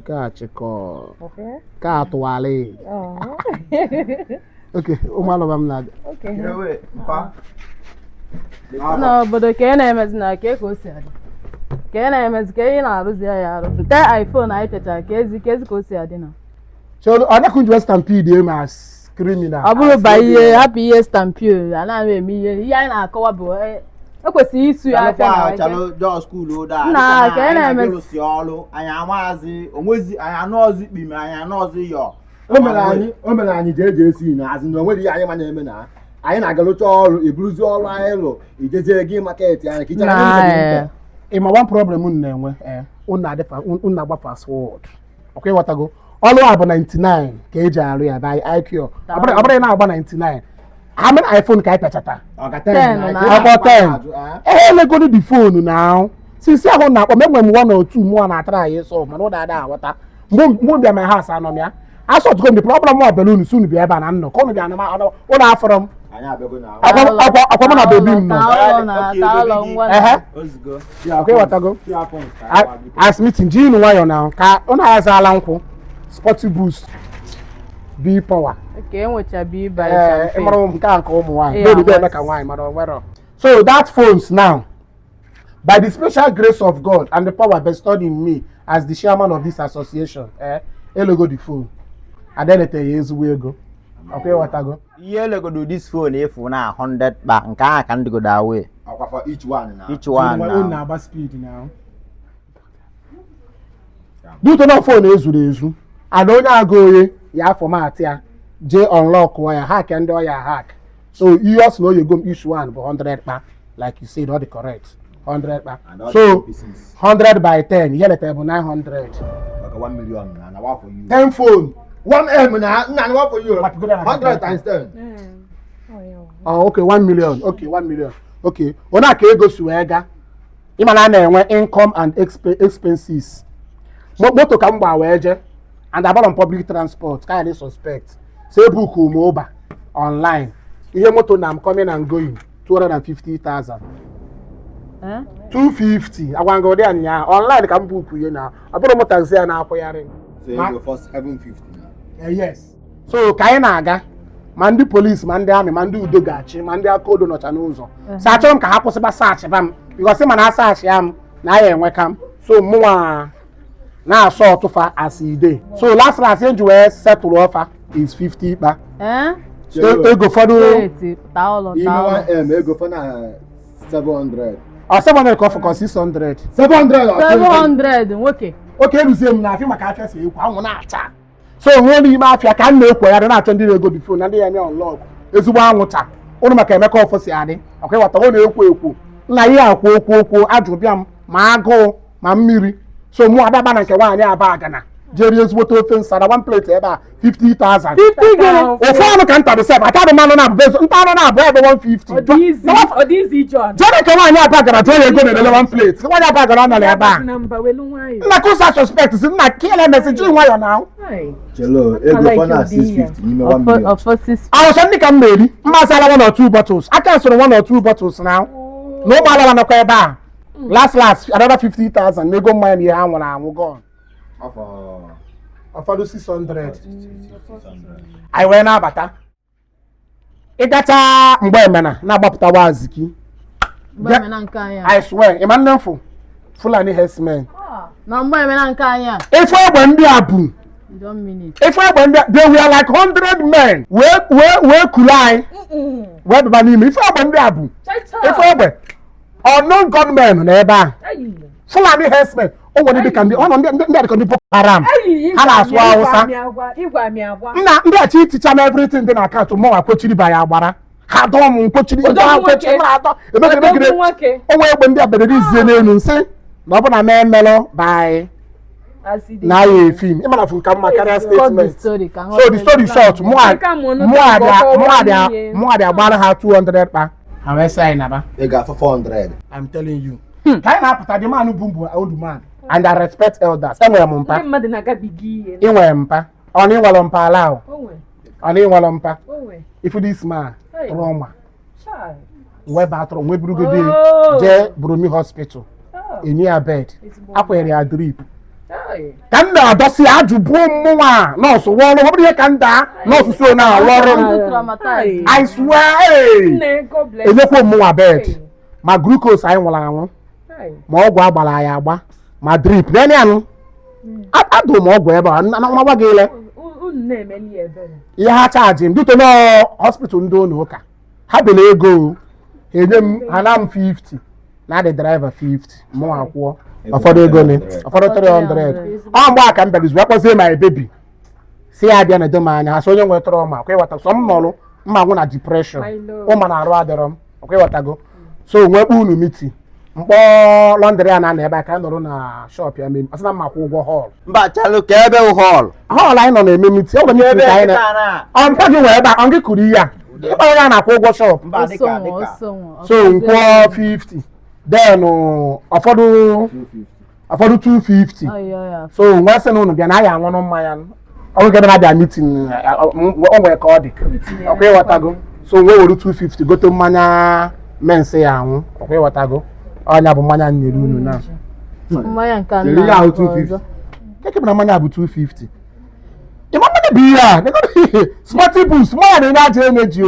Kachiko. Katwale. Oh. Okay, Umalobam lad. Okay. No, but the KNMS na Keko said. KNMS Kayana Ruzia. That iPhone I touch a case go see a dinner. So I couldn't just stampede him as criminal. I will buy a happy year stampede, and I may yana co boy. I could see you. I can't do school. Nah, can I miss you? I am Wazi, I know it be my announce. Omelani JJC as no way I am an emina. I ain't a lot all a bruise all I it is a game market and kitchen. In my one problem, unna fast forward. Okay, what I go? All about 99 kg area by IQ. About now about 99. How many iPhone can I touch? I got 10. About 10. I go to the phone now. Since I want now, remember 1 or 2 more and I try so man, what that water. Won't be my house, I know me. I saw to go the problem more balloon soon be a banana. Come again, what are from? I come on a baby. Yeah, okay, what I go? I meeting Jean Wire now. On has a uncle. Sporty boost. B power. Okay, which I be by can't come wine. So that phones now. By the special grace of God and the power bestowed in me as the chairman of this association, hello go the phone. And then it is we go. Okay, what I go? You go do this phone if we now 100 back and can't go that way. For each one now. Each one now. About speed now. Do to no phone is with you. I don't know go ya for my tia. J unlock wire hack and do your hack. So you also know you go each one for 100 back, like you said, all the correct. 100 back. So 100 by 10, you get 900. Like 1 million and I want for you. 10 phone. 1 M now, and what for you? 100 times 10. Oh, okay, 1 million. Okay, 1 million. Okay. When I go to Ega, Imana income and expenses. Moto come by wage and about on public transport. Kind of suspect. Say book mobile online. You moto now I'm coming and going 250,000. 250. I want to go there and online can book you now. I put a motor say now for yaring. So you go for 750 now. Yes. So Kainaga, Mandi police, Mandi army, Mandi Udogachi, Mandi Akodo no chanuzo. Sachon ka hapo seba search bam because him na search am na ye welcome. So more na so to far as he day. So last you settle offer is 50 ba. So go for the go for na 700. Or 700 for 600. 700 okay. Okay, you say na fi maka say you na acha. So when you mafia can make where na attend go before na dey unlock. Ezugbo anwuta. Onu maka emeka ofo si ade. Okay, what o na ekwu. Na yi akwu aju bia ma ago ma mmiri. So mu adaba na nke nwaanyị aba agana. Jerry ezugbo to ofe nsara one plate eba 50,000. 50 gele. Ofe anu kan ta be self. Ata the man na bezo. Nta na aba ebe 150. Odizi John. Jerry ke nwaanyị aba agana to ye go na one plate. Nwaanyị aba agana na le aba. Number welu nwaanyị. Na ko sa suspect sin na kill message nwaanyị now. Hello, go for na 650. You 1 million. Of 650. I was only can maybe. Masala 1 or 2 bottles. I can sell 1 or 2 bottles now. No bala na ko eba. Last another 50,000. Me go mine here and I'm gone. Offer 600. I went na bata. Igata mgbe mena na agbapụta waziki. Mgbe mena nke anya. I swear, Emmanuel Fulani herdsmen. Na mgbe mena nke anya. If we ndị abu. If they were like 100 men. We kulai. We baba n'ime. If we ndị abu. If we unknown gunmen na ebe a. Fulani herdsmen. O nwere dịka ndị ndị ka ndị Boko Haram. Ha na-asụ Hausa. Nna ndị a chi ticha na everything dị na account mo akpochiri ba ya agbara. Ha dọm nkpochiri akpochiri atọ. Emegide. O nwere egbe ndị abere izie n'elu nsị. Na ọ bụ na memelo by na ye film. Imana fu kam carrier statement. So the story short, mo ade agbara ha 200 pa. How I say na ba? They got for 400. I'm telling you. Kai na put the man bumbu old man. And I respect elders. Enwe mpa. Mmadụ na-aga bigi. Inwe mpa. Oni nwalo mpa alao. Oni nwalo mpa. If this man trauma. We bathroom we burugode je Burumi hospital. enye ya bed akwere ya drip ka m na-adọsi ajụbụ mmụnwa nọọsụ wọrụ ọ bụrụ ihe ka nda nọọsụ so na alọrụ I swear enyekwa mmụnwa bed ma glucose anyị nwụrụ anwụ ma ọgwụ agbara ya agba ma drip nene anụ adụ m ọgwụ ebe a nwa gị ile ihe ha chaji m dute na hospital ndị ụlọ ụka ha bela ego enye m ha na m 50 na adị driver 50 mụ akwụọ ụfọdụ ego ne ụfọdụ 300 ọ mgbe aka m bịara wee kpọzie my baby si ya bịa na edo m anya ha sị onye nwere trauma kwa ịghọta so m nọrụ mma nwụ na depression ụma na arụ adịrọ m ọkwa ịghọtago so nwekpe unu miti mkpọ lọndịrị a na-anọ ebe a ka a nọrọ na shop ya mee asị na mma kwụ ụgwọ họl mba chalụ ka ebe họl anyị nọ na-eme miti ọ bụ miti ka anyị na ọmpa gị nwere ebe a ọ gị kụrụ ihe a ịkpara ya na-akwụ ụgwọ shop so nkwụọ 50 then ụfọdụ 250 so nwa sị na unu bịa na anyị anwụrụ mmanya ọgụ ebe na-abịa mitin o nwere ka ọ dị ọkwa ịghọtago so nwe were 250 gote mmanya mensi ya anwụ ọkwa ịghọtago ọnya bụ mmanya nyere unu na mmanya nke a ihe ahụ 250 keke na mmanya bụ 250 ịma mmanya bụ ihe a smarty boost mmanya na-enye aja energy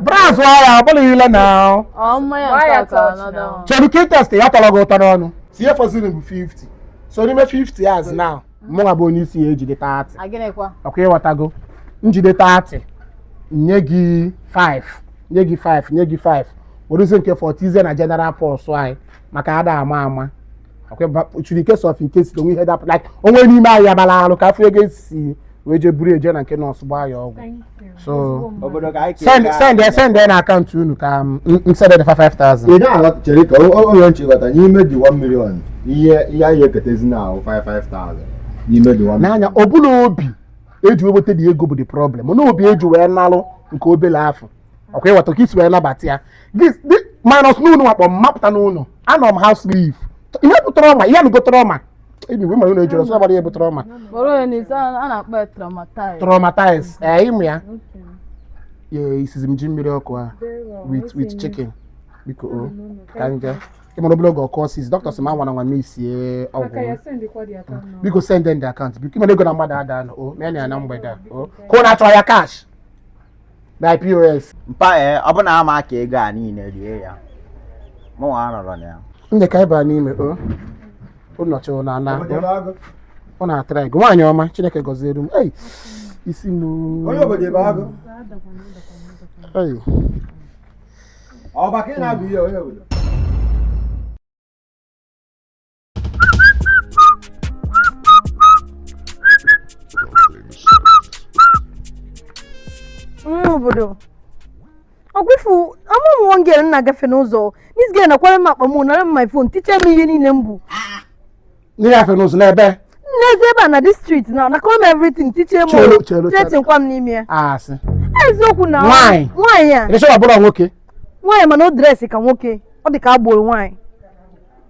braz ọya ọbụla ile na cheru ke test ya tọrọ gị ụtọ n'ọnụ tinye fọsịrị bụ 50 so n'ime 50 years now mụnwa bụ onye isi ya ejide 30 ọkwa ịghọtago njide 30 nye gị 5 weruzie nke 40 ize na general pulse anyị maka ada ama chiri case of in case onwe ihe dapụ like onwe n'ime anyị abala arụ ka afọ ego esi wee je buru eje na nke nọọsụ gbaa ya ọgwụ so send na akaụntụ unu ka m send 5,000 ị na-aghọta chere ka onye nchịkọta n'ime dị 1 million ihe anyị eketezi na 5,000 n'ime dị 1 million n'anya ọbụla obi eji weweta dị ego bụ the problem na obi eji wee nalụ nke obele afọ ọkwa ịghọta ka isi wee nabata ya minus n'ụlọ wakpọ mmapụta n'ụlọ anọ m house leave ihe butere ọma ihe nugotere ọma ebiwe mara ụlọ ejoro sọ gbara ihe butere ọma traumatize ịmụ ya isizi m ji mmiri ọkụ a with chicken biko ka nje ịmara obere oge ọkụ ọsịs dọkịta sị ma nwa na nwa m isie ọgwụ biko send them the account biko ịmara ego na mmadụ ada na mee ya na mgbede a ka ọ na-achọ ya cash na POS mpa ọ bụ na ama ka ego a niile rie ya mụ nwa nọrọ na ya ndị ka ịba n'ime ụnọchi na ọ na-atara ego nwaanyị ọma Chineke gọziere m isi m onye obodo ebe agụ ọ baka ị na-abụ ihe onye obodo onye obodo ọgwụfu amụmụ ngere na-agafe n'ụzọ this girl nakwara m akpa m nara m my phone ticha m ihe niile m bụ n'ịgafe n'ụzọ n'ebe n'ezi ebe a na this street na kọm everything ticha m chetikwa m n'ime ya asị eziokwu na nwaanyị a ịchọ ọbụla nwoke nwaanyị mana o dresị ka nwoke ọ dị ka agboro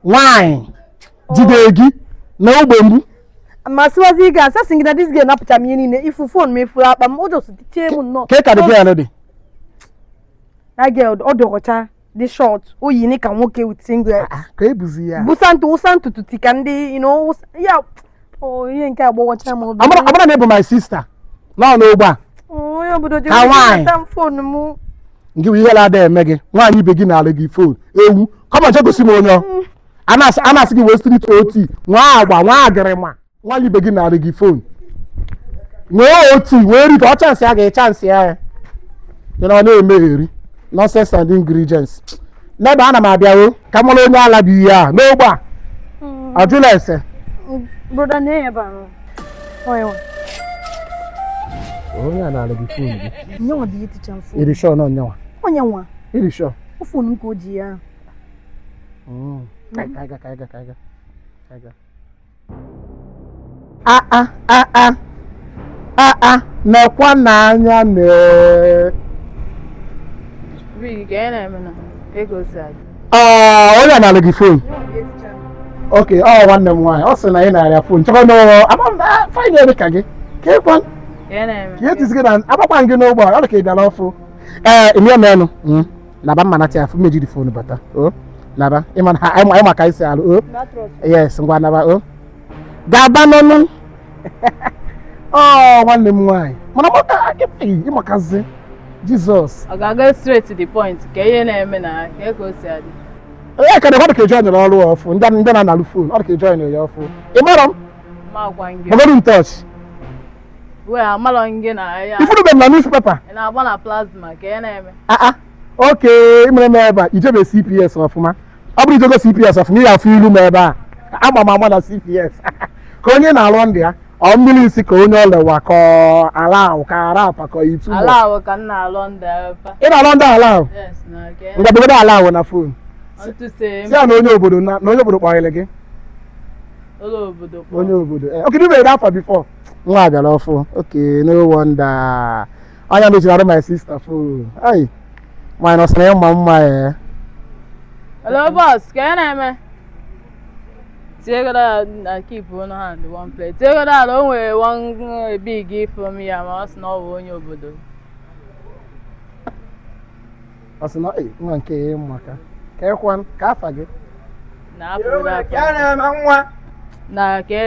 nwaanyị jide gị na ogbe mgbu ma siwazi ga asasị gị na this girl napụcha m ihe niile ifu phone m efuru akpa m ụjọ ticha m nnọọ ka dị gị dị that girl ọ dị ọcha dị short o yi ni ka nwoke with singlet ka ebuzi ya wusa ntutu tika ndị ya ihe nke agbọwọcha m obi amara na ịbụ my sister nọ n'ogbe a onye obodo ji weta fon m nke bụ ihe na-ada eme gị nwaanyị ibe gị na-alụ gị fon ewu kọma nche gosi m onye a na-asị gị wee street oti nwa agba nwa agịrịma nwaanyị ibe gị na-alụ gị fon nwee oti wee rite ọ chansị ya ga chansị ya ọ na-emegheri nonsense and ingredients n'ebe ana m abịawo ka m mara onye ala bụ ihe a n'ogbe a ajụla ese broda onye a na-alụ gị fon gị nyewa bụ ihe ticha mfo irisho na onyenwa onyenwa irisho fon m ka o ji ya nekwa n'anya onye na-alụ gị fon oke ọ nwanne m nwaanyị ọ sị na ị na-arịa fon chọkwa n'faịlị ka gị ka ịkwa ka etizi gị na agbakwa gị n'ụgbọ ọ dị ka ị bịara ọfụ ime menụ na ba mmanata ya fụ mejiri fon bata naba ịma ka isi alụ yes ngwa naba ga-aba n'ọnụ nwanne m nwaanyị mana ịmakazi Jizọs ọ ga-aga straight to the point ka ihe na-eme na ka o si adị onye ka na-ekwe ka ejoin ọrụ ọfụ ndị na-analụ fon ọ dị ka ejoin ya ọfụ ị marọ m magoro m touch ifuru be m na newspaper ị na-agba na plasma ka ihe na-eme oke imere m ebe a ijebe CPS ọfụma ọ bụrụ ijego CPS ọfụma ihe afụ ilu m ebe a ama na CPS ka onye na-alụ ndị ya ọ mmiri isi ka onye ọlewa ka ala ahụ ka ara apa ka itu ala ahụ ka m na-alụ ndị ebe ị na-alụ ndị ala ahụ ngabegodo ala ahụ na fon si ya na onye obodo kpọrịrị gị onye obodo oke dị mere afọ bifọ nwa bịara ọfụ oke no wonder anya mechiri arụ my sister fon ai nwanyị nọsara ya mma ya hello boss ka ya na-eme Tiagoda na keep one hand one plate. Tiagoda o nwere one big gift from ya ma ọ sị na ọ bụ onye obodo. Ọ sị na nwa nke maka ka ekwan ka afa gị na afọ da ka na-eme nwa na ka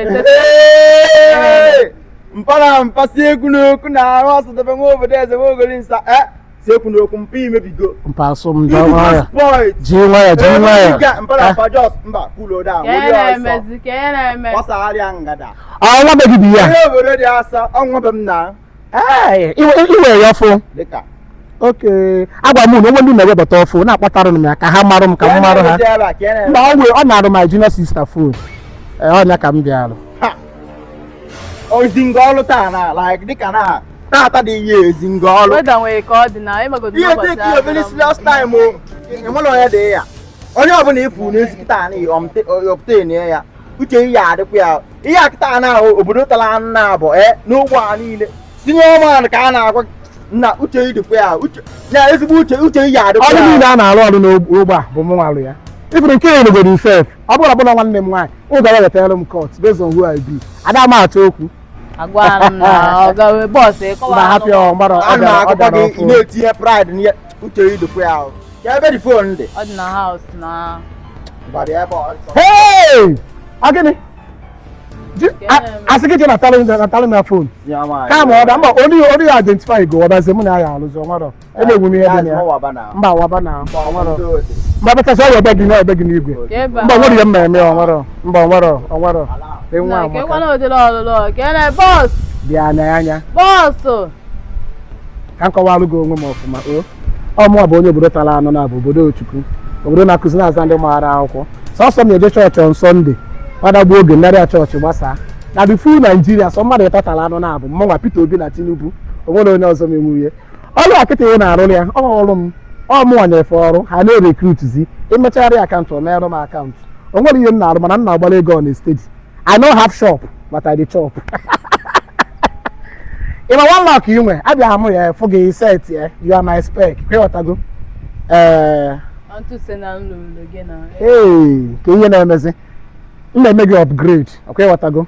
mpara mpasi egwu n'okwu na ahụ ọsọdebe nwa obodo eze nwa ogoli nsa sekwu n'okwu mpa imebigo mpa asụ m nwaya ji nwaya mpara mpa jos mba kwulo da na-emezi ka ya na-eme gbasagharịa ngada nwa be gị bi ya onye obodo dị asa ọnwa m na iwe ya ọfụ dịka oke agwa m na onwe ndị na-ewebata ọfụ na-akpatara m ya ka ha marụ m ka m marụ ha mba ọ na-arụ my junior sister phone ọnya ka m bịarụ ozi nga ọlụ taa na like dịka na tata dị ihe ezi nga ọlụ weda nwere ka ọ dị na ịmagodo ihe dị ka ihe obere last time o enwere onye dị ya onye ọbụla ifu n'ezikịta na ọpụta ya uche ihe adịkwa ya ihe akịta na obodo tara anụ na abụ n'ụgbọ a niile sinye ọma ka a na-agwa na uche idikwa ya na ezigbo uche ihe adịkwa ya ọrụ niile a na-arụ ọrụ n'ogbe a bụ m nwarụ ya ifuru nke ya n'obodo ifef ọ bụrụ ọbụla nwanne m nwaanyị ụzọ ya wetara m court based on who I be ada m atụ okwu agwa m na ọgawe bọs ị na-etinye pride n'ihe uche idikwa ya ka ebe dị fon dị ọ dị na haus na gịnị asị gị je natalụ m ya fon kama ọ da mba onye ya identify go ọbazi mụ na ya alụzi ọnwarọ ebe egwu m ihe dị na ya mba waba na ọnwarọ mba bachasị ọrụ ebe gị na ebe gị n'igwe mba nwere ihe mma eme ọnwarọ mba ọnwarọ nwa bịa n'anya ka m kọwalụ gị onwe m ọfụma ọmụwa bụ onye obodo tara anụ na bụ obodo Ochukwu obodo na-akụzi na-aza ndị maara akwụkwọ sọsọ m na-eje chọọchị on Sọnde gbadagbuo oge narịa chọọchị gbasaa na the full Nigeria sọ mmadụ ịtatara anụ na abụ mmanwa Peter Obi na Tinubu onwere onye ọzọ menwu ihe ọrụ akịta ihe na-arụ ya ọrụ m ọmụnwa nyefe ọrụ ha na-erekrutzi imechagharị akaụntụ ọ merụ m akaụntụ onwere ihe m na-arụ mana m na-agbara ego on a steady I no have shop but I dey chop ịma one lock inwe abịa m ya fụ gị set ya you are my spec kwetago ka ihe na-emezi m na-eme gị upgrade ọkwewatago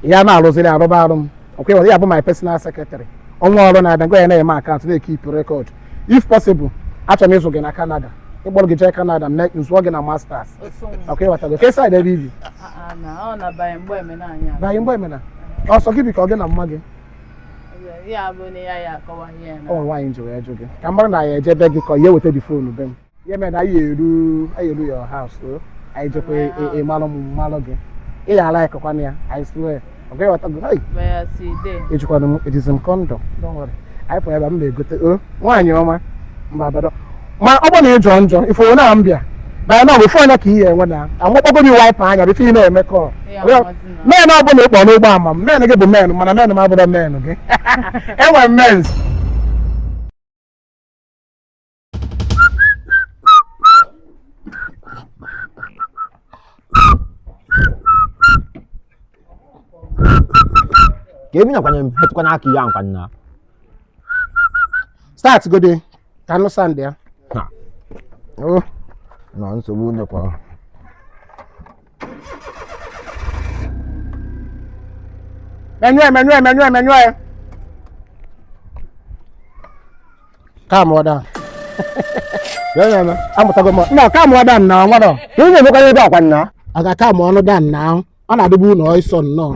ya na-arụziri arụba arụ m ọkwewata ya bụ my personal secretary ọnwa ọrụ na-abịa ngwa ya na-eme akaụntụ na-ekip record if possible achọrọ m ịzụ gị na Canada ịkpọrọ gị jee Canada nzụọ gị na masters ọkwewatago ka side ebe ibi banye mgbe emena ọsọ gị bi ka ọ gị na mma gị ọ nwaanyị ji wee jụ gị ka mmadụ na ya ejebe gị ka ihe weta dị fonu be m ihe mere na anyị eru your house anyị jekwa mmalụ gị ị ya ala ịkọkwana ya I swear ọ gaghị weta gị ejikwana m ejizim kọndọm anyị pụrụ ebe m na-egote nwaanyị ọma mba bado ma ọ bụ na ịjọ njọ ifo na mbịa banye na ọ bụ onye ka ihe enwe na amụkpọgo gị waipa anya bifo ị na-eme kọl men ọ bụla ịkpọ n'ụgbọ ama m men gị bụ men mana men m abụrụ men gị enwere mens ka ebi nakwana hetụkwa n'aka ihe nkwa nna start gode ka anụ sand ya na nsogbu nekwa menyue calm down Ya na. Amụtago m. Na ka mụọ dan na nwado. Ihe na-emekwa ebe akwa nna. Aga ka mụọ ọnụ dan na. Ọ na-adịbu na ọsọ nnọọ.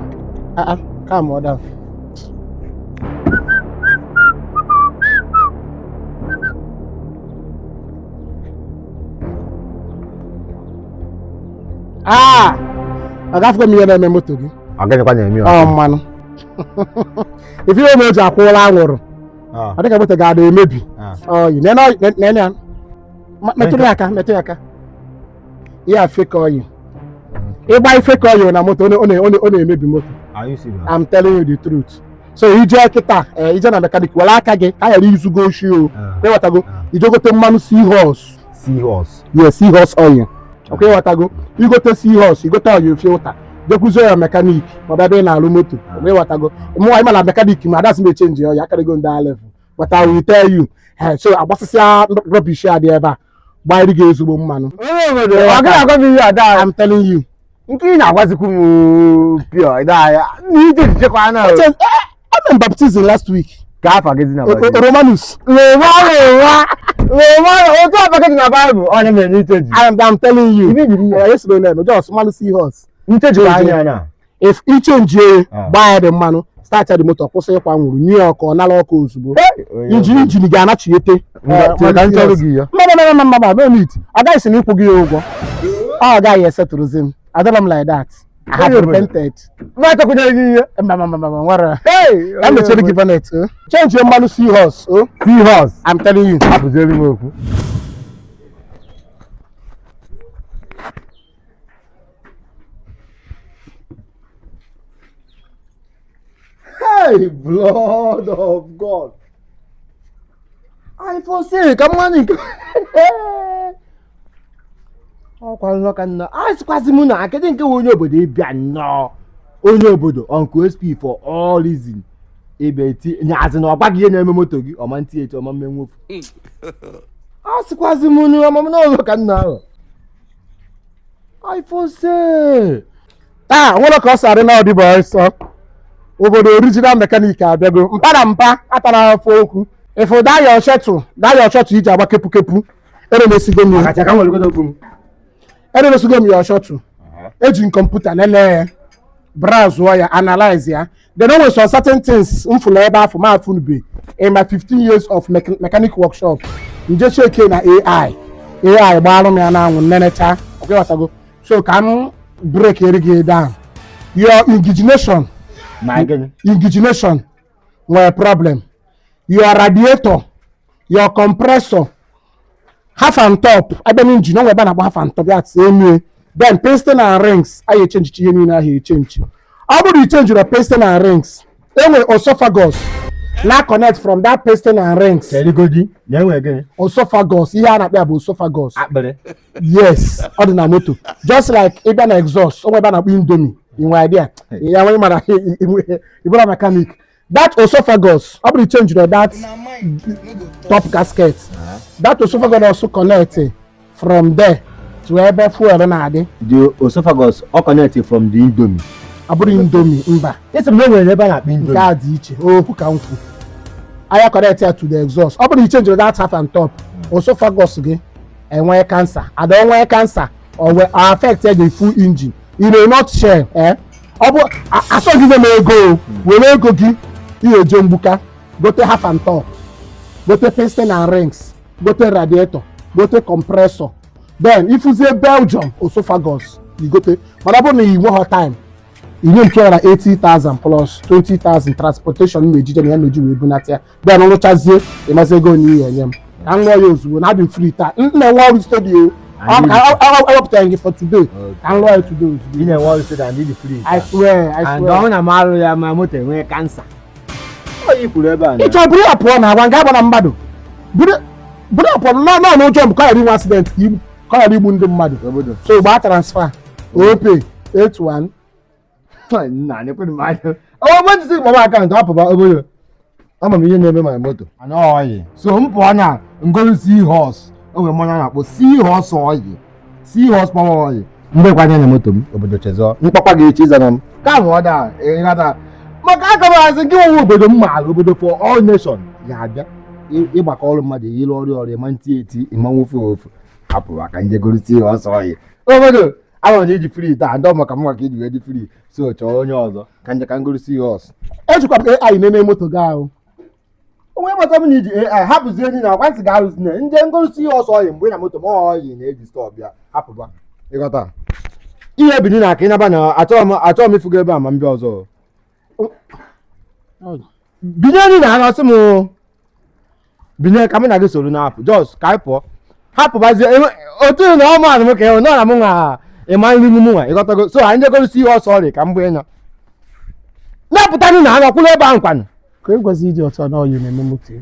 Ka mụọ dan. Agafego m ihe na-eme moto gị. Agaghịkwa na-eme Ọ mmanụ. Ife ihe eji akwụla anwụrụ. Ọ dịka moto ga-ada emebi. Oyi, nene ya. Metụ ya aka. Ihe fake oil. Ịgba fake oil na moto ọ na-emebi moto. I'm telling you the truth. So ije kịta ije na mechanic were aka gị ka ghara izugo oshi o. Ịghọtago ije gote mmanụ seahorse. Yes, seahorse oil. Okay, ịghọtago igote seahorse igote oil filter jekwuzo ya mechanic ma ọ bịa na-alụ moto. Ịghọtago mụ ịma na mechanic ma adasị m change ya akarịgo ndị level. But I will tell you so agbasịsịa rubbish a dị ebe a gbanyere gị ezigbo mmanụ. I'm telling you. Nke ị na-agwazikwu m pure ya n'ije jichekwa na I'm baptized last week. Ka afa gị dị na Romanus. Otu afa gị dị na Bible ọ na-eme n'ite ji. I'm telling you. Yes, no, just mmanụ seahorse. Nte ji anya na. If you change gbaa the mmanụ start the motor kwụsị ịkwa nwụrụ nye ọkụ ọ nala ọkụ ozugbo. Injin ga-anachiete. No need. Agaghị si na ịkwụ gị ụgwọ. Ọ gaghị esetụrụzi m. I don't like that. I have repented. I'm the cherry given it. Change your man to seahorse. Seahorse. I'm telling you. Hey, blood of God. I forsake. Come on. Ọkwa nlọka nna a sịkwazị mụ na akedị nke onye obodo ịbịa nnọọ onye obodo Uncle SP for all reason ebe ti nyazi na ọgba gị ihe na-eme moto gị ọma ntị echi ọma mmenwofu a sịkwazị mụ na ọma na ọlọka nna ahụ iPhone say nwere ka ọ sarị na ọdịbọ ọsọ obodo original mechanic abịago mpa na mpa atara afọ okwu ifu daya ọchọtụ iji agba kepu eremesigo m Akacha ka nwere okwu m. eremesigo m ya ọchọtụ eji kọmputa lelee browse ya analyze ya then always some certain things mfụlụ ebe afọ ma afụnube in my 15 years of mechanic workshop nje cheke na AI gbaarụ m ya na anwụ nnenecha ọkịghọtago so ka m break gị down your indigenation nwere problem your radiator your compressor half and top ebe engine no ebe na-agba half and top ya tse then piston and rings aye change ihe niile ahụ change ọ bụrụ change your piston and rings enwe esophagus na connect from that piston and rings Serigodi na enwe gịnị esophagus ihe a na-akpọ bụ esophagus akpịrị yes ọ dị na moto just like ebe na exhaust onwe ebe na-akpọ indomie inwe idea ya nwere mara ibụra mechanic that esophagus ọ bụrụ change that top gasket that esophagus also connect from there to ebe fuel na-adị the esophagus ọ connect from the indomie abụrụ indomie mba esi m na enwere ebe a na-akpọ indomie nke a dị iche okwu ka nkwu aya connect ya to the exhaust ọ bụrụ change that half and top esophagus gị enwee cancer ada onwee cancer or will affect the full engine in a nutshell ọ bụ asọgide m ego were ego gị ihe eje mgbuka gote half and top gote piston and rings gote radiator gote compressor then ifuzie Belgium esophagus igote mana ọ bụrụ na inwe time inye m 280,000 plus 20,000 transportation na-ejije na ya na-eji wee bunata ya then rụchazie ịmazi ego na ihe enye m ka m lụọ ya ozugbo na adị m free taa na-enwe ọrụ studio ewepụtara gị for today ka m lụọ ya today ozugbo ị na-enwe ọrụ studio and dị free I swear and ọ na marụ ya ma moto enwee kansa onye kwuru ebe a ịchọ buru ya pụọ na agwa nga agba na mmadụ buru ya pụọ na n'ụjọ m ka ghara inwe accident ka ghara igbu ndị mmadụ so gbaa transfer ope 81 nna nekwere m anya ọ mmadụ si gbaba akaụntụ apụba obodo ama m ihe na-eme my moto ana ọyị so m pụọ na ngolu seahorse o nwere mmanya na-akpọ seahorse ọyị seahorse power ọyị mgbe anya na moto m obodo chezọ mkpakwa ga-echi ịzana m ka bụ ọda ịghata maka aka m asị gị nwe obodo m maara obodo for all nation ga-abịa ịgbakọ ọrụ mmadụ ịlụ ọrụ ma ntị eti ịma nwofe ofu hapụ maka njegorisi ọsọ ọyị obodo ahụ na iji free taa ndị ọmaka m maka iji wee dị free so chọọ onye ọzọ ka nje ka ngorisi ya ọsọ ejikwa m AI nene moto gị ahụ onwe gbata m na iji AI hapụzie enyi na akwasị ga arụzi na nje ngorisi ya ọsọ ọyị mgbe na moto ma ọyị na-eji stọọ bịa hapụba ịghọta ihe ebini na aka ịnaba na achọrọ m ịfụga ebe a ma mbịa ọzọ binye enyi na ha na-asị m binye ka m na gị soro na-apụ jos ka anyị pụọ hapụbazie otu na ọmụ anụ m ka ịhụ nọ na m nwa ịma nri m nwa ịghọtago so anyị njegorosi ihe ọsọ ọrịa ka m bụ ịnya na-apụta nị na ha nọkwụrụ ebe ahụ nkwanụ ka egwazi iji ọtọ na ọyị na-eme moto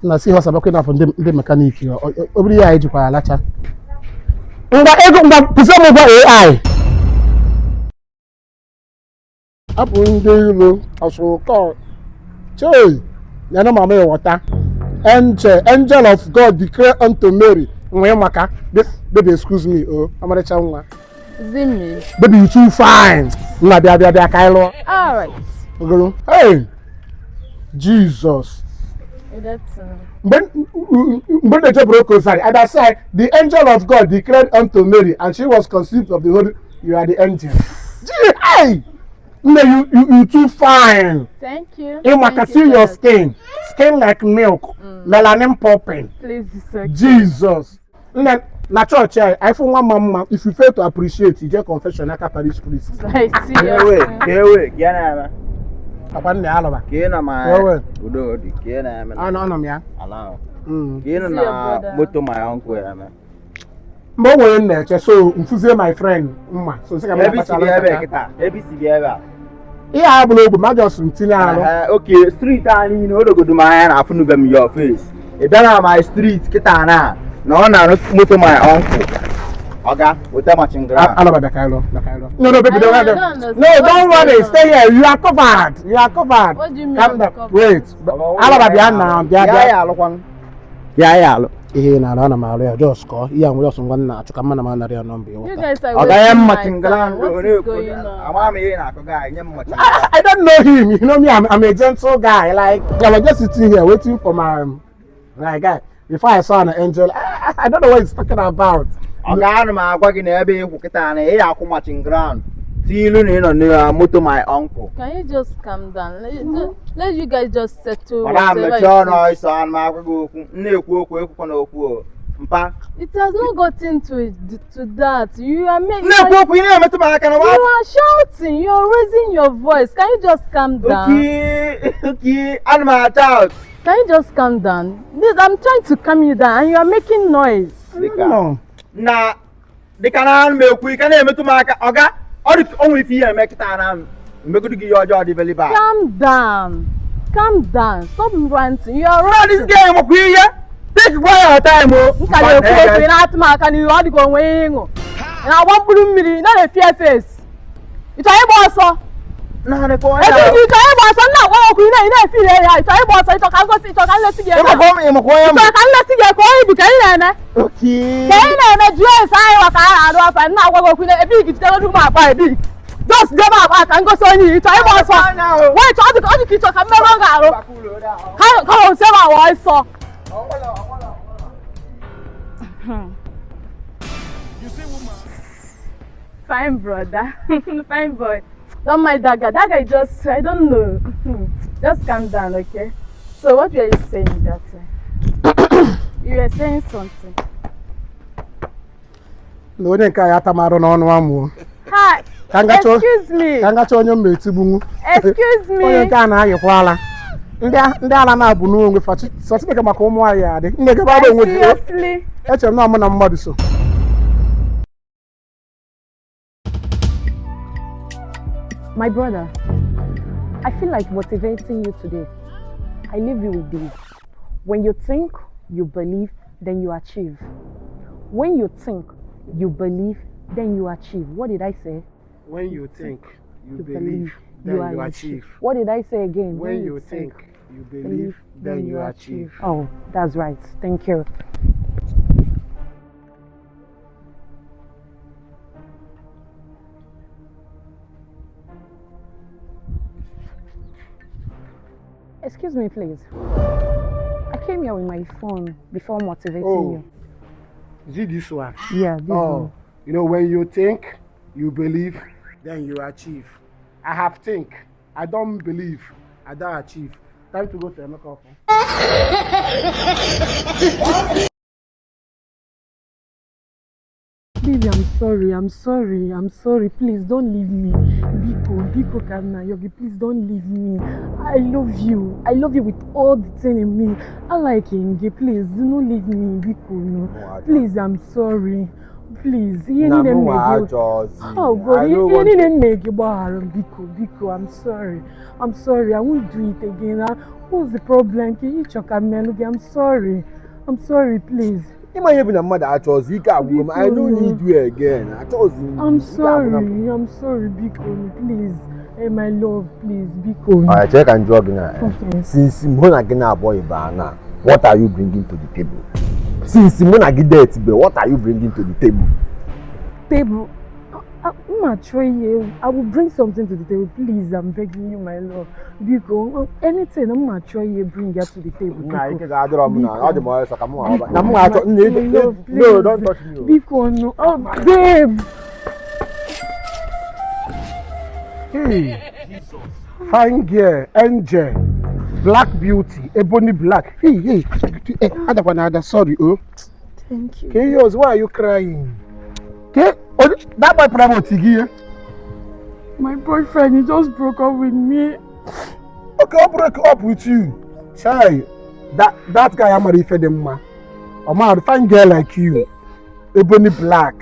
na si họsa bakwe na-apụ ndị mekaniki obere ihe anyị jikwa alacha ngwa ego ngwa pụsị m ụgwọ AI apụ ndị ilo ọsụkọ chei ya na mama ịghọta angel of God declare unto Mary nwee maka baby excuse me ọmarịcha nwa Zimmy. baby you too fine nna bịa ka anyị lụọ All right. ogolo hey Jesus That's mgbe na-eche broko sorry and I said the angel of God declared unto Mary and she was conceived of the Holy you are the angel hey nne you too fine Thank you. you maka see your skin like milk melanin popping Please, sir. Jesus nne na church I feel one mama if you fail to appreciate you get confession aka parish priest I see Kewe, kiana papa nne alọba kiana ma Kewe. udo di kiana ma anọ m ya ala Mm. kiana See your na brother. moto my uncle ya ma mgbe o nwere nna-eche so mfụzie my friend mma so nsị ka m ebisi bi ebe kita ebisi bi ebe ihe a bụla ogbu ma just ntinye arụ okay street anyị na odogodo m anya na afụnube m your face ị bịa na my street kita na ọ na moto my uncle oga weta machine ground alọba bịa ka ịlụ no baby I don't don't no understand. don't worry stay here you are covered What do you mean calm I'm down covered? wait alọba bịa na bịa ya alụkwan ya alụ ihe na-arụ ana m arụ ya just kọọ ihe a nwere ọsọ ngwa nna achụ ka mma na m anarị ya nọmba You ịghọta guys are oga ya wasting my machine ground time. What is going on? ama m ihe na-akọ ga nye m machine I don't know him. You know me, I'm a gentle guy. Like, I was just sitting here waiting for my guy. Before I saw an angel, I don't know what he's talking about. oga anụ m agwa gị na ebe ịkwụ kịta na ị akwụ machine ground tilu na ị nọ na moto my uncle Can you just calm down? Let you guys just settle. ọ na whatever mechie it ọnụ is. ọsọ anụ m agwa gị okwu na-ekwu okwu ekwukwa na okwu o mpa It has not gotten to that. You are making. na-ekwu okwu ị na-emetụ m aka na You are shouting. You are raising your voice. Can you just calm down? oki anụ m acha Can you just calm down? I'm trying to calm you down, and you are making noise. No. na dịka na anụ m ekwu ike na-emetụ m aka ọga ọ dị onwe ife ihe eme kịta na mmegodu gị ihe ọjọọ dị beliba Calm down. Calm down. Stop ranting. You are ọ dịzi ranting. gị enwekwa ihe tekwa ya time o Nka na-ekwu okwu ị na-atụ m aka n'ihu ọ dị ka onwe ihe ịṅụ. Ị na-agba mkpụrụ mmiri ị na-efie face. Ị chọrọ ịgba ọsọ? naanị ka Ebe onye ị chọrọ ịgba ọsọ nna agwa okwu ị na-efi ile ya. Ị chọrọ ịgba ọsọ ị chọrọ ka ngosi ị chọrọ ka nleti gị ebe a. ịmakwa onye Ị chọrọ ka nleti gị ka onye ibi ka ị na-eme. oki Ka ị na-eme jụọ ese anyị wa ka a na-adụ afa nna agwa gị okwu ị ebe ị gị jidere m akpa ebe ị. Just jebe akpa ka ngosi onye ị chọrọ ịgba ọsọ. Wee chọọ ọ dị ka ị chọrọ ka mmerụ ọ ga-arụ. Ka o se ma wọ ịsọ. Fine brother. Fine boy. Don't mind that guy. That guy just, I don't know. Just calm down, okay? So what were you saying that you were saying something. Na onye nke a ya tamarụ n'ọnụ amụ. Hi. Excuse me. Ka ngacha onye mma etigbunwu. Excuse Onye me. nke a na-ayịkwa ala. Ndị ala na-abụ n'onwe fa Chineke maka ụmụ anyị adị. Nne gị gbara onwe gị. Seriously. Echere m na ọmụ na mmadụ so. My brother, I feel like motivating you today. I leave you with this. When you think, you believe, then you achieve. When you think, you believe, then you achieve. What did I say? When you think, you believe, then are you achieve. What did I say again? When you think, you believe, then you achieve. Oh, that's right. Thank you. Excuse me, please. came here with my phone before motivating you. Is it this one? Yeah, this one. You know, when you think, you believe, then you achieve. I have think. I don't believe. I don't achieve. Time to go to the makeup. Baby, I'm sorry. Please don't leave me. Biko Kana Yogi, please don't leave me. I love you with all the thing in me. I like Inge, please don't leave me. Biko, no. Please, I'm sorry. Please, oh God, you didn't make it, Biko, I'm sorry, I won't do it again. What's the problem? Can you choke a man? I'm sorry, please. I don't need you again. I'm sorry, Biko, please. Hey, my love, please, Biko. Alright, check and drug now. Okay. Since Simona Gina boy Bana, what are you bringing to the table? Since Simona Gide, what are you bringing to the table? Table? I'm not sure you. I will bring something to the table. Please, I'm begging you, my love. Biko, anything, I'm not sure you bring that to the table. No, don't touch me. Biko, no. Oh, babe. Hey, fine girl, angel, black beauty, ebony black. Hey, other sorry, oh. Thank you. Chaos, why are you crying? Okay, that boy promote here. My boyfriend, he just broke up with me. Okay, I'll break up with you. Chai, that guy I'm married for them man. I'm a fine girl like you, ebony black.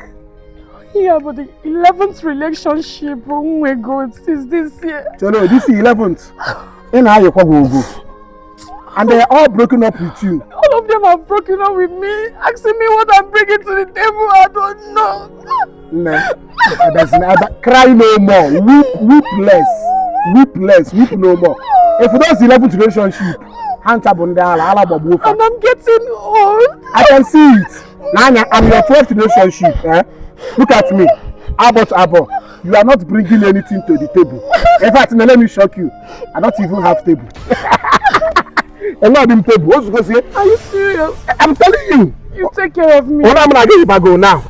Yeah, but the 11th relationship, oh my God, since this year. So no, this is 11th. And how you go. And they're all broken up with you. All of them are broken up with me, asking me what I'm bringing to the table. I don't know. Nah, cry no more. Weep no more. If that's the 11th relationship, and I'm getting old. I can see it. Now I'm your 12th relationship. Eh? Look at me. Abo. You are not bringing anything to the table. In fact, let me shock you. I don't even have table. I'm not in table. What's going to say? Are you serious? I'm telling you. You take care of me. What I'm gonna get if I go now?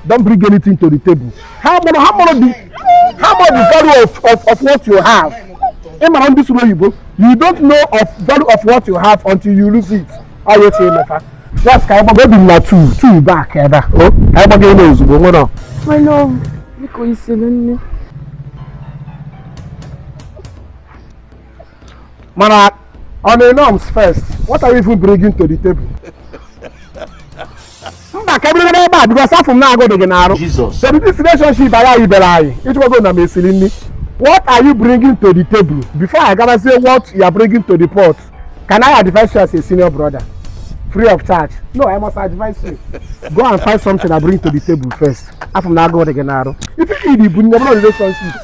Don't bring anything to the table. How much the value of what you have? You don't know of value of what you have until you lose it. How you say, Mefa? Just kind of maybe not two back ever. Oh, I'm going to lose. My love, because you me. Man, on the norms first. What are you even bringing to the table? Because half from now go to Genaro. Jesus. So this relationship what are you bringing to the table? Before I gotta say what you are bringing to the pot, can I advise you as a senior brother? Free of charge. No, I must advise you. Go and find something I bring to the table first. Half from now go to Genaro. If you need the relationship,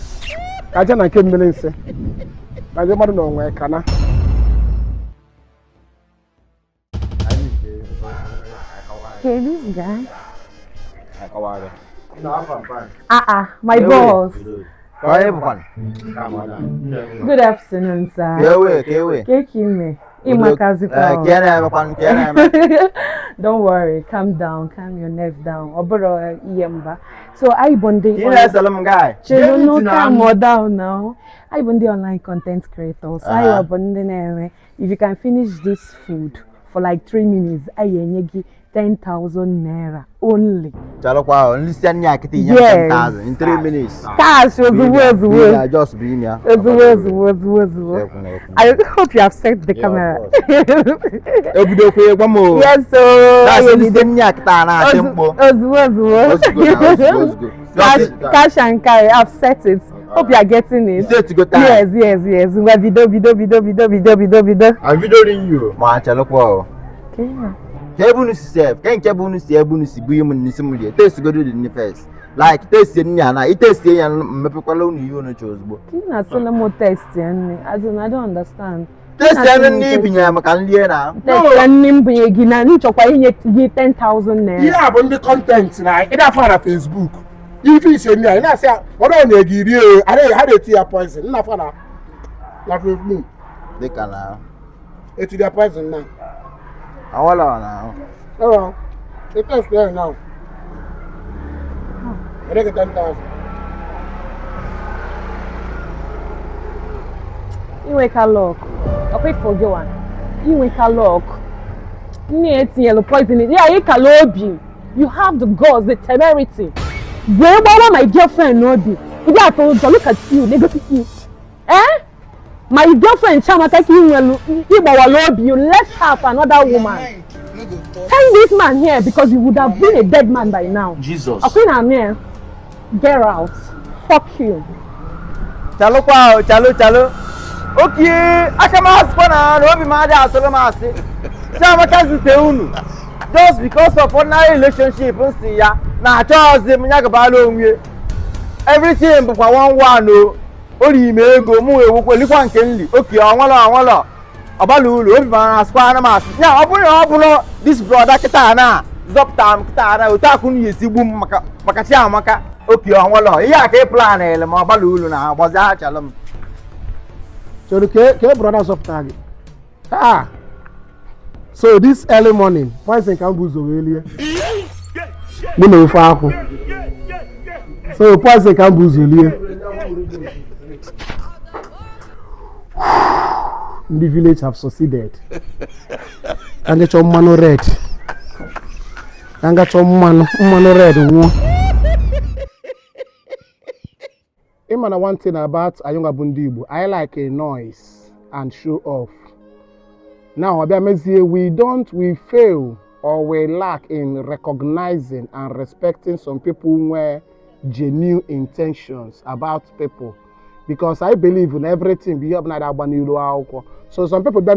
I just can't million say. I don't know where can I. Okay, this guy. My boss. Good afternoon, sir. Don't worry, calm your nerve down. So I bonded. Calm down now. I bonded online content creators. I bonded. If you can finish this food for like 3 minutes, I give 10,000 naira only. Yes. 10,000 in 3 minutes. Cash was the worst. Just be here. I hope you have set the camera. Yes, so cash and carry. I've set it. Hope you are getting it. Yes. Video. I'm videoing you. Okay. Taste go do the first. Like taste it taste you chose. I don't understand. Taste give 10,000 naira. Yeah, but the content now, it's for Facebook. If it's in there, I say, what on the give you? I had a tear poison. Not for now. Like with me. They can it's their poison now. Awala now. Oh, it is there now. I think 10,000. You wake a lock. Okay, forget one. You wake a lock. You poison it. Yeah, you can lobby. You have the guts, the temerity. Where my girlfriend no be? If I told you, look at you, they go to you. Eh? My girlfriend Chama take you lobby. You left her for another woman. Tell this man here because you would have been a dead man by now. Jesus. Okay, now man, get out. Fuck you. Chalo kwao, chalo. Okay, akamas pana, no be mad at all masi. Chama kazi teunu. Just because of ordinary relationship, see ya. Na Charles dem nyaga balo onwe. Everything but one no. Ori me ego mu ewu kwelikwa nke nli. Okay, anwala. Abalulu obi ma aspa na masi. Ya obuno this brother kita na. Zoptam kita na otaku nu yesigbu maka chi amaka. Okay, anwala. Iya ka plan ele ma abalulu na agbozi ha chalom. So the brothers of target. So this early morning, poison can boost earlier. So poison can boost earlier. The village have succeeded. And get your mano red. And get your mano red. One thing about Ayunga Bundibu, I like a noise and show off. Now, we fail or we lack in recognizing and respecting some people who wear genuine intentions about people. Because I believe in everything beyond that. So some people I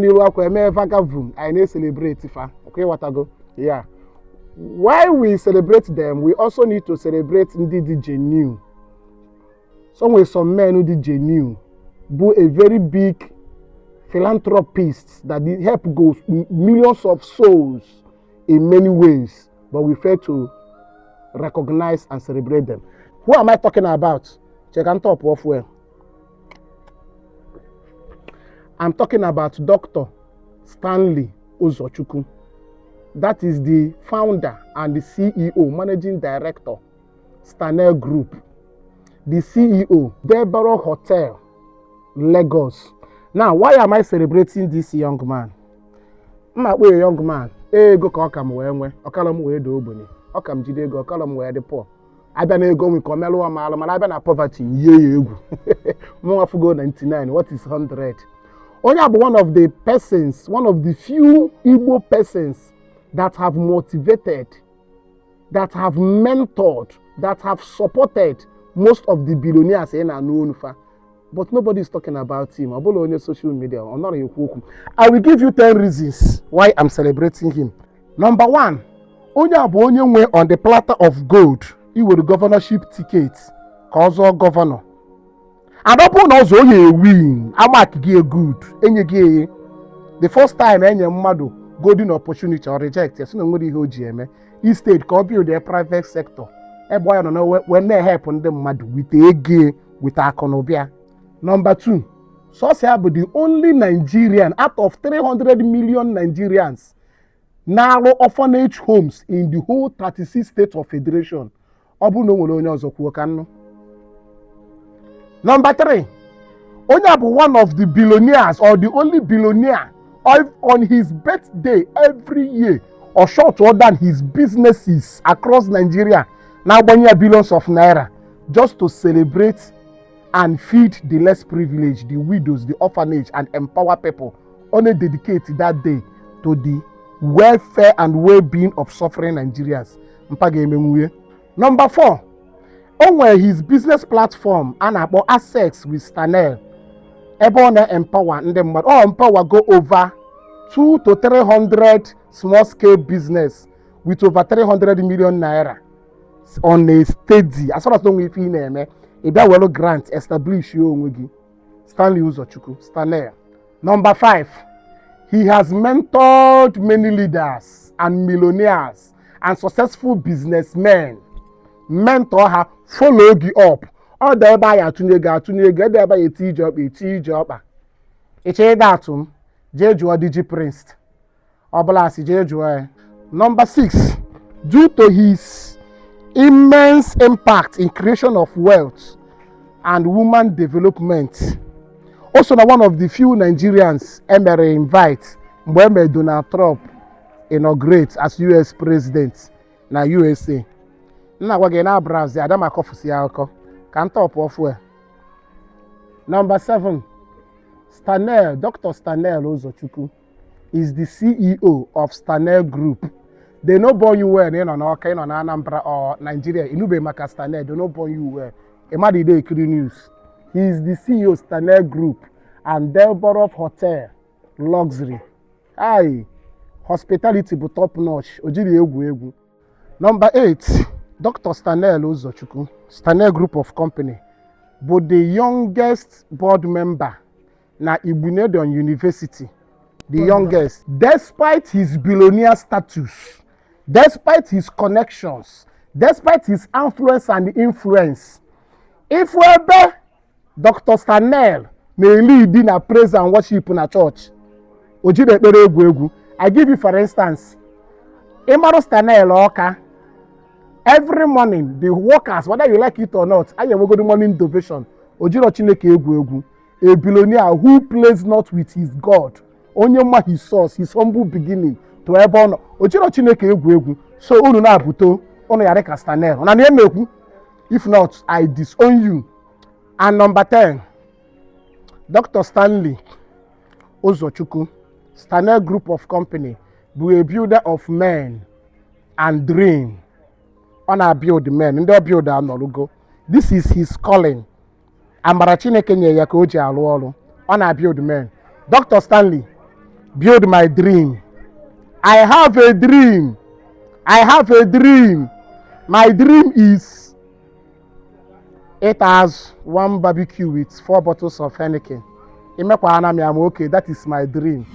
may celebrate if okay, what I go? Yeah. While we celebrate them, we also need to celebrate the genuine. Some men who did genuine, but a very big philanthropist that help go millions of souls in many ways, but we fail to recognize and celebrate them. Who am I talking about? Check on top of where. I'm talking about Dr. Stanley Uzochukwu. That is the founder and the CEO, managing director, Stanel Group. The CEO, Deborah Hotel, Lagos. Now, why am I celebrating this young man? I'm a young man. Go come where Okalam we do obony. Okam jide go Okalam we the poor. I been go with Comelo Malam, and I been a poverty. More go 99. What is 100? Only one of the persons, one of the few Igbo persons that have motivated, that have mentored, that have supported most of the billionaires in Anunufa, but nobody is talking about him. I on social media. I will give you 10 reasons why I'm celebrating him. Number 1, Onye on the platter of gold, he will the governorship ticket, cause governor. And upon also Onye win, I might give good. The first time any madu golden opportunity or reject, as soon as nobody hold GM, he stayed copy the private sector. Boy, I don't know when they happen them mad with a gay with our conobia. Number 2, Sosia but the only Nigerian out of 300 million Nigerians now orphanage homes in the whole 36 states of federation. Number 3, Onyabu one of the billionaires or the only billionaire on his birthday every year or shorter than his businesses across Nigeria. Now, billions of naira just to celebrate and feed the less privileged, the widows, the orphanage, and empower people. Only dedicated that day to the welfare and well-being of suffering Nigerians. Number 4, on his business platform and about assets with Stanel, Ebona empower and them empower go over 200 to 300 small-scale business with over 300 million naira. On a steady, as far as long if name, if that will grant establish you onwegi. Stanley Uzochukwu, Stanley. Number 5, he has mentored many leaders and millionaires and successful businessmen. Mentor her, follow you up. All the by a tunega, there by a tea job. It's that Jeju Digi Prince. Oblasi Jejuwe. Number 6, due to his immense impact in creation of wealth and woman development. Also, one of the few Nigerians Emery invite when Donald Trump inaugurate as US president na USA. Nna gwa gị na Brazil Adama kofusi ya akọ ka top of where. Number 7, Dr. Stanel Uzochukwu is the CEO of Stanel Group. They no born you well in Anambra or Nigeria. Inube Maka Stanel, they no born you well. Emadi Day Kiri News. He is the CEO of Stanel Group and Delborough Hotel Luxury. Aye, hospitality but top notch. Ojiri egwu. Number 8, Dr. Stanel Uzochukwu, Stanel Group of Company, but the youngest board member na Ibunedon University. The youngest, despite his billionaire status, despite his connections, despite his influence, if we're Dr. Stanel may lead in a praise and worship in a church. I give you for instance, Imaro Stanel Oka, every morning the workers, whether you like it or not, I am going to morning devotion. Ojiro Chineke egwu, a billionaire who plays not with his God. Onye his source, his humble beginning to Ebon. Ojiro Chineke egwu. So unu na abuto, ono yare ka Stanel. Ona nie meku. If not, I disown you. And number 10, Dr. Stanley Uzochukwu, Stanel Group of Company, be a builder of men and dream. Ona build men, ndo build anolugo. This is his calling. Amara Chineke nye ya ka o ji alu olu. Ona build men. Dr. Stanley, build my dream. I have a dream. I have a dream. My dream is it has 1 barbecue with 4 bottles of Heineken. Okay, that is my dream.